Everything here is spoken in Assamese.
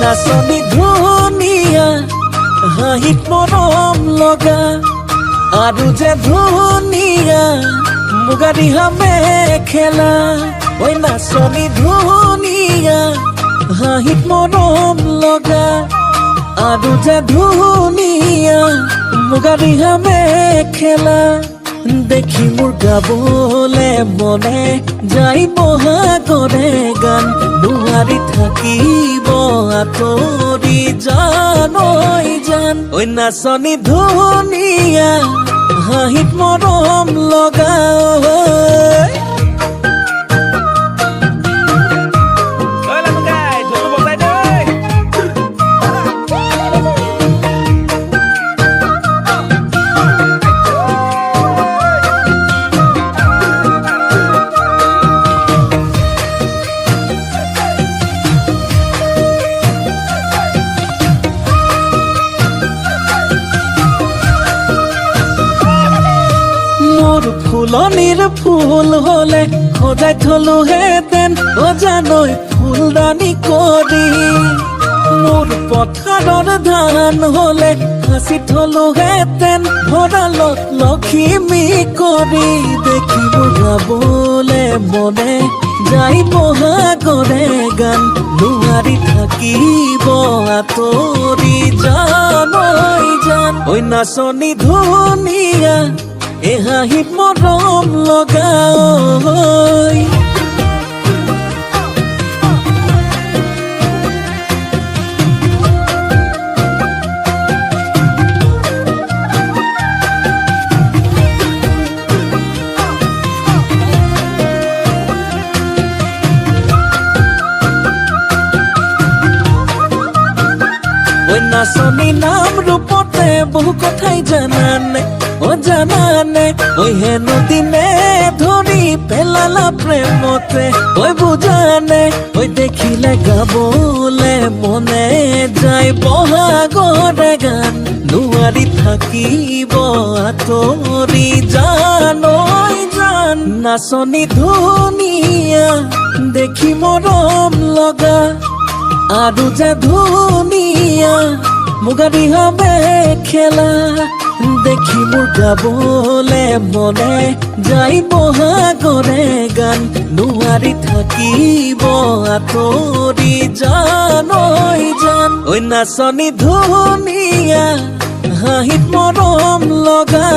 নাচনি ধুনীয়া হাঁহিত মৰম লগা আৰু যে ধুনীয়া মুগা ৰিহা মেখেলা ঐ নাচনি ধুনীয়া হাঁহিত মৰম লগা আৰু যে ধুনীয়া মুগা ৰিহা মেখেলা দেখি মোৰ গাবলে মনে যাই বহাগৰে গান নোৱাৰি থাকিব আঁতৰি জান ঐ জান ঐ নাচনি ধুনীয়া হাঁহিত মৰম লগা ফুলনিৰ ফুল হলে সজাই থলো হেতেন অজানৈ ফুলদানি কৰি মোৰ পথাৰৰ ধান হলে সাঁচি থলো হেতেন ভঁৰালত লখিমী কৰি দেখিব গাবলে মনে যাই বহাগৰে গান নোৱাৰি থাকিব আঁতৰি জান ঐ জান ঐ নাচনি ধুনীয়া এ হাঁহিত মৰম লগা ঐ নাচনি নাম ৰূপতে বহু কথাই জানানে জানানে ঐ হেনো দিনে ধৰি পেলালা প্ৰেমতে ঐ বুজানে ঐ দেখিলে গাবলে মনে যায় বহাগৰে গান নোৱাৰি থাকিব আঁতৰি জান ঐ জান নাচনি ধুনীয়া দেখি মৰম লগা আৰু যে ধুনীয়া মুগা ৰিহা মেখেলা দেখি মোৰ গাবলে মনে যাই বহাগৰে গান নোৱাৰি থাকিব আঁতৰি জান ঐ জান ঐ নাচনি ধুনীয়া হাঁহিত মৰম লগা